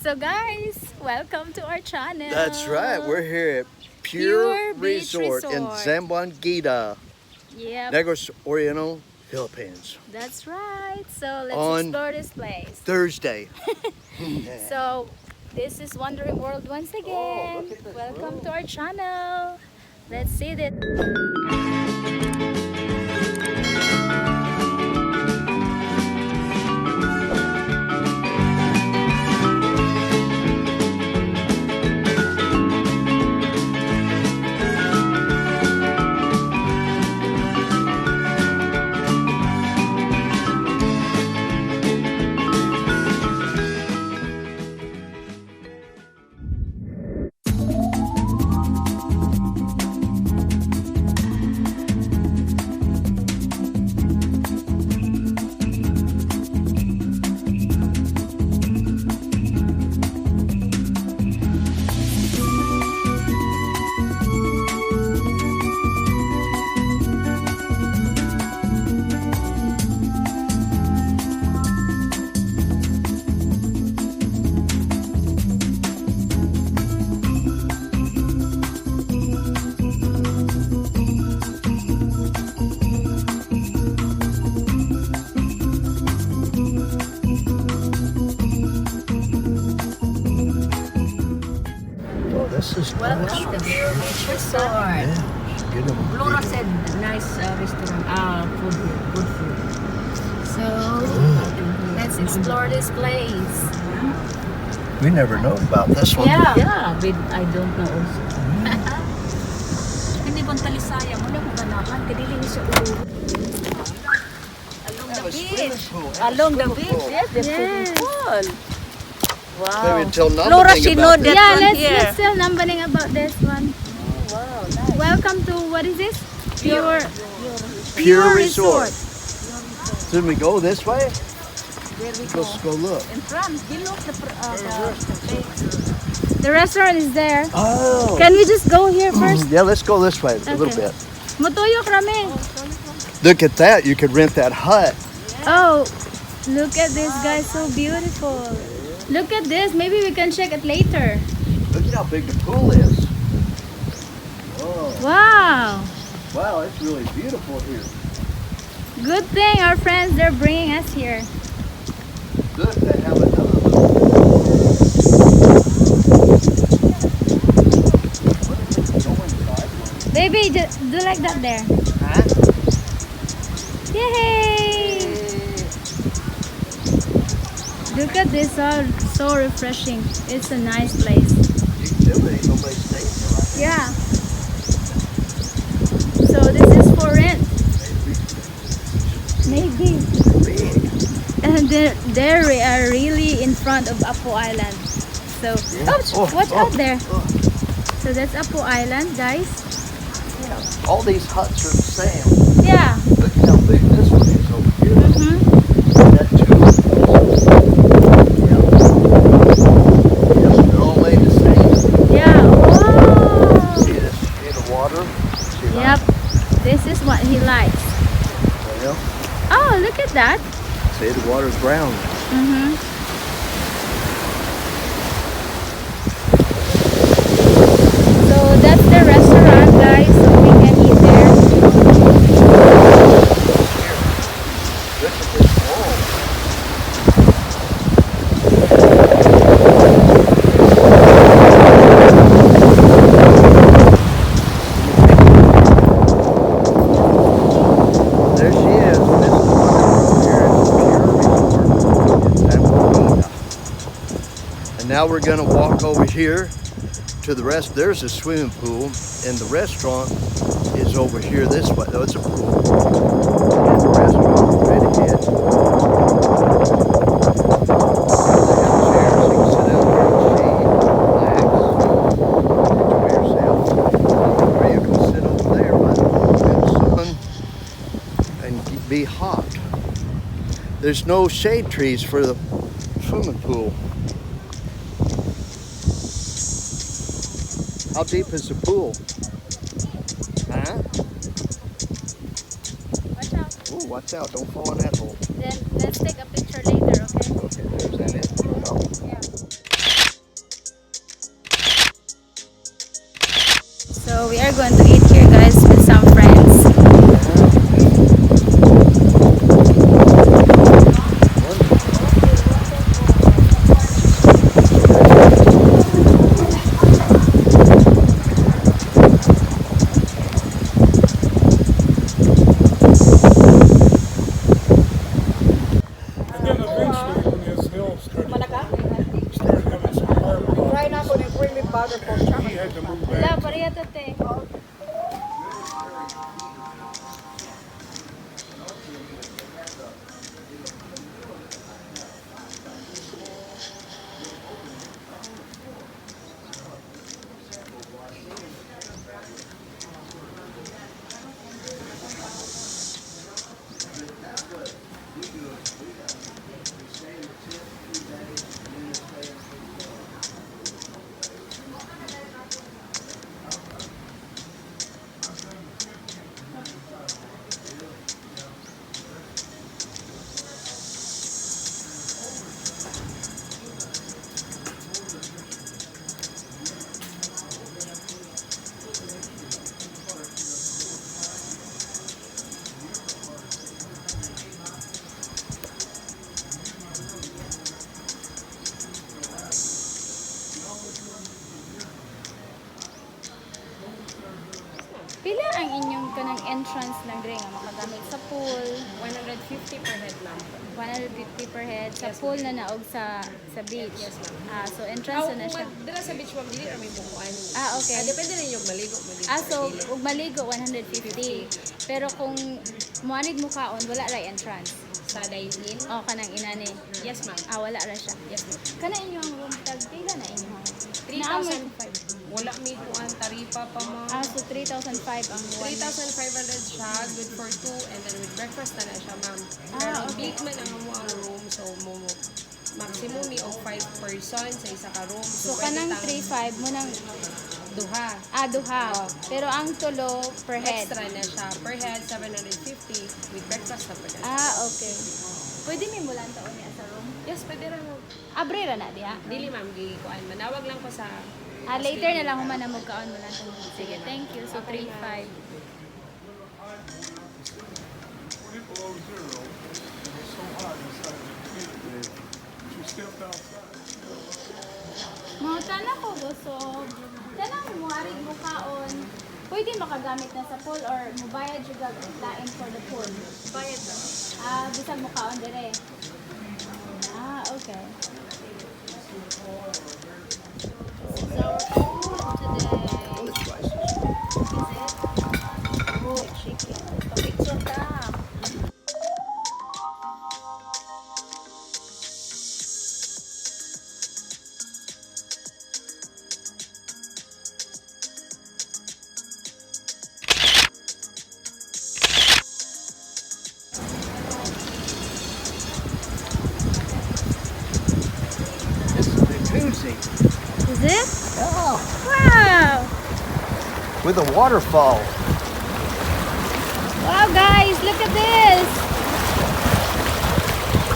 So guys, welcome to our channel. That's right. We're here at Pure Resort in Zamboanguita, Yep, Negros Oriental, Philippines. that's right. So let's On explore this place. Thursday. So this is Wandering World once again. look at this Welcome room. to our channel. Let's see it. Oh, this is Welcome nice. to Pure Beach Resort. Yeah, get 'em. Flora said nice restaurant. Good food. So let's explore this place. We never know about this one. Yeah. Yeah, but I don't know also. Hindi kong talisaya mo na kung ganahan. Kadili ni siya ulo. Along the beach. Along the beach. Yes, the swimming Yes. pool. They Wow. would tell Flora, nothing she about know this. that. Yeah, one let's here. tell numbering about this one. Wow, nice. Welcome to what is this? Pure Resort. Should we go this way? There we go. Let's go look. In front, you look the place. The restaurant is there. Oh. Can we just go here first? Yeah, let's go this way a little Okay. bit. Mutuyok rami. Look at that. You could rent that hut. Oh, look at this guy, so beautiful. Look at this. Maybe we can check it later. Look at how big the pool is. Oh, Wow. wow, it's really beautiful here. Good thing our friends, they're bringing us here. Good, they have another little. What is it? Go inside one. Baby, just do like that there. Huh? Yay! Look at this, so refreshing. It's a nice place. Utility, nobody stays here, Yeah. So this is for rent. Maybe. right? Big. And there we are really in front of Apo Island. So, ouch, watch out there. Oh. So that's Apo Island, guys. Yeah, all these huts are the same. Yeah. Look at how big this one is over here. Mm-hmm. That too. Yep. Yes, they're all made the same. Yeah. Wow. See this? See the water? See that? Yep. This is what he likes. Well, Oh, look at that. see the water's brown. Mm-hmm. So that's the restaurant, guys. So we can eat there. Look at this wall. There she is. This is here at Pure Resort in Zamboanguita. And now we're going to walk over here to the rest. There's a swimming pool, and the restaurant is over here this way. Oh, it's a pool. And the restaurant is right ahead. They have chairs. You can sit out here and shade, relax, enjoy yourself. Or you can sit over there by the pool in the sun and be hot. There's no shade trees for the swimming pool. How deep is the pool? Huh? Watch out. Ooh, watch out, don't fall in that hole. Then let's take a picture later, okay? Okay, there's that entrance. Yeah. So we are going to eat here, guys, with some friends. And then eventually, when his health started having some heart problems, he had to move Wala, back. pareha to, te. Pila ang inyong kanang entrance lang dre nga makagamit sa pool? 150 per head, ma'am. 150 per head sa pool na naog sa beach. Yes, ma'am. So entrance na siya. Dila sa beach, ma'am, dili ra may bukuan. Okay. Depende rin yung maligo mo dito. So ug maligo 150. Pero kung muanid mo kaon wala ra entrance. Sa dine-in? Oh, kanang inani. Yes, ma'am. Wala ra siya. Yes, ma'am. Kana inyong room tag pila na inyong? 3,005. Wala may kuan taripa pa, ma'am. So 3,005 ang one. 3,500 siya, good for two, and then with breakfast na siya, ma'am. Pero Okay. big man ang amo ang room, so maximum ni og 5 person sa isa ka room. So pwede kanang tang 3,500 mo nang duha. duha. Pero ang tulo per head. Extra na siya. Per head, 750 with breakfast na pa na. Okay. Pwede may mulan taon niya sa room. Yes, pwede rin mo. Abre ra na diha. Dili, ma'am, gikuan. Manawag lang ko sa... Later na lang human na magkaon mulan taon. Sige, thank you. So 3,500. When it below zero, it was so hot inside the tent, she stepped outside. Mga tana ko gusto. Tanang muarig mo kaon. Pwede makagamit na sa pool or mubayad yung lain for the pool. Bayad na. Bisag mo kaon dire. Okay. This is our food today. Is it? Oh, chicken. Picture ta. This is a jacuzzi. Is it? Yeah. Wow! With a waterfall. Wow, guys, look at this.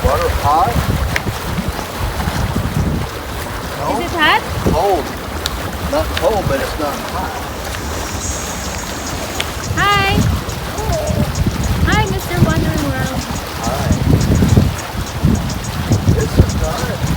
Water hot? No? Is it hot? Cold. Not cold, but it's not hot. Hi. Hi, Mr. Wondering World. Hi. This is nice.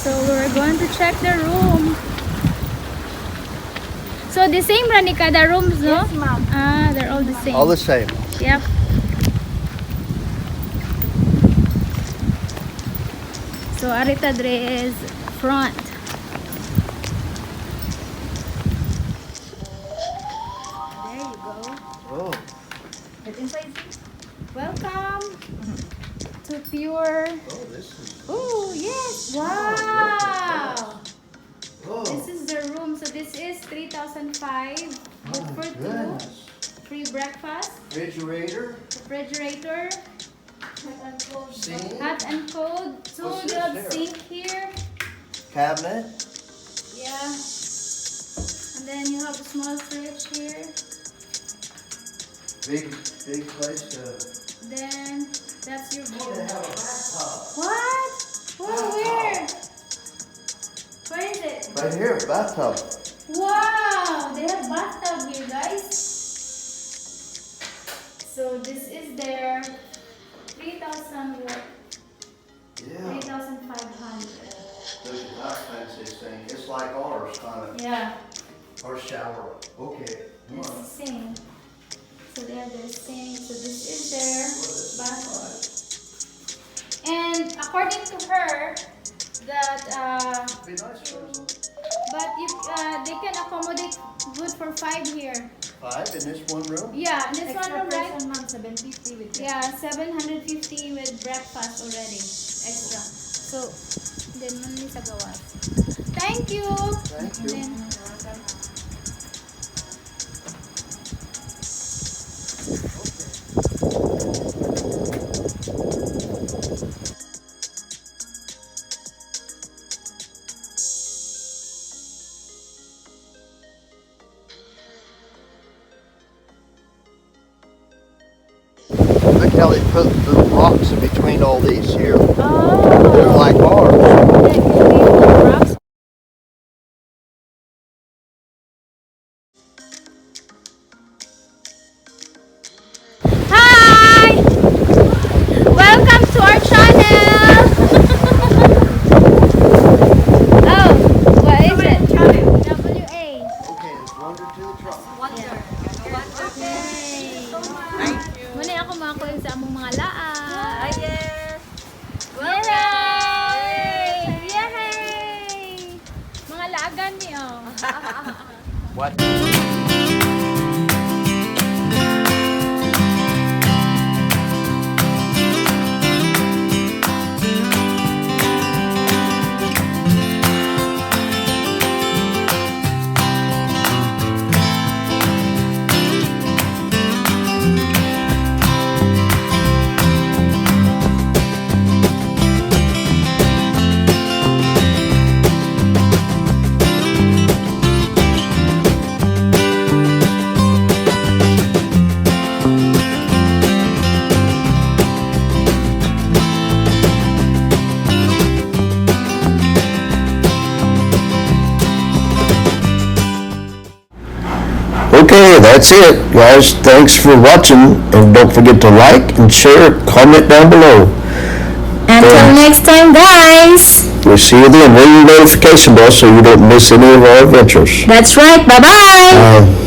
So we're going to check the room. So the same Ranika, the rooms, no? Yes, ma'am. They're all the same. All the same. Yep. So Arita Dre is front. There you go. Oh. Welcome to Pure. Oh, this is. Oh, yes. Wow. Oh. This is the room. So this is 3,005. Good for two. Goodness. free breakfast, refrigerator, Sink. hot and cold, so What's you this have here? sink here. Cabinet. Yeah. And then you have a small fridge here. Big place to. Then that's your They view. have a bathtub. What? Where? Where is it? Right here, bathtub. Wow! They have bathtub here, guys. So this is their 3,000 watt. Yeah. 3,500. Look at that fancy thing. It's like ours, kind of. Yeah. Our shower. Okay. Come It's on. the same. So they have their sink. So this is their bathroom. And according to her, that Be nice for us. but you they can accommodate good for 5 here. 5 in this one room? Yeah, and this one room, right? ma'am, 750 with Yeah, 750 with breakfast already. Extra. So, then money sa gawas. Thank you! Thank And you. then, Look how they put the rocks in between all these here. They're oh! like ours. Hi! Welcome to our channel! Oh, what is it? WA. Okay, let's wander to the truck. Muna ako makakuha sa among mga laan. yes! Yay! Yay! Mga laagan niyo. What? Okay, that's it, guys. Thanks for watching, and don't forget to like and share, comment down below. Until next time, guys. We'll see you then. Ring the notification bell so you don't miss any of our adventures. That's right. Bye-bye. Bye.